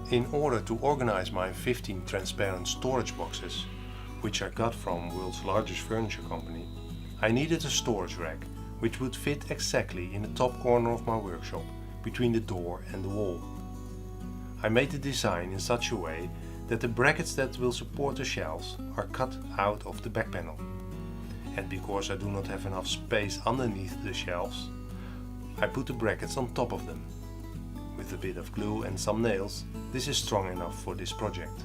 In order to organize my 15 transparent storage boxes, which I got from world's largest furniture company, I needed a storage rack which would fit exactly in the top corner of my workshop, between the door and the wall. I made the design in such a way that the brackets that will support the shelves are cut out of the back panel. And because I do not have enough space underneath the shelves, I put the brackets on top of them. With a bit of glue and some nails, this is strong enough for this project.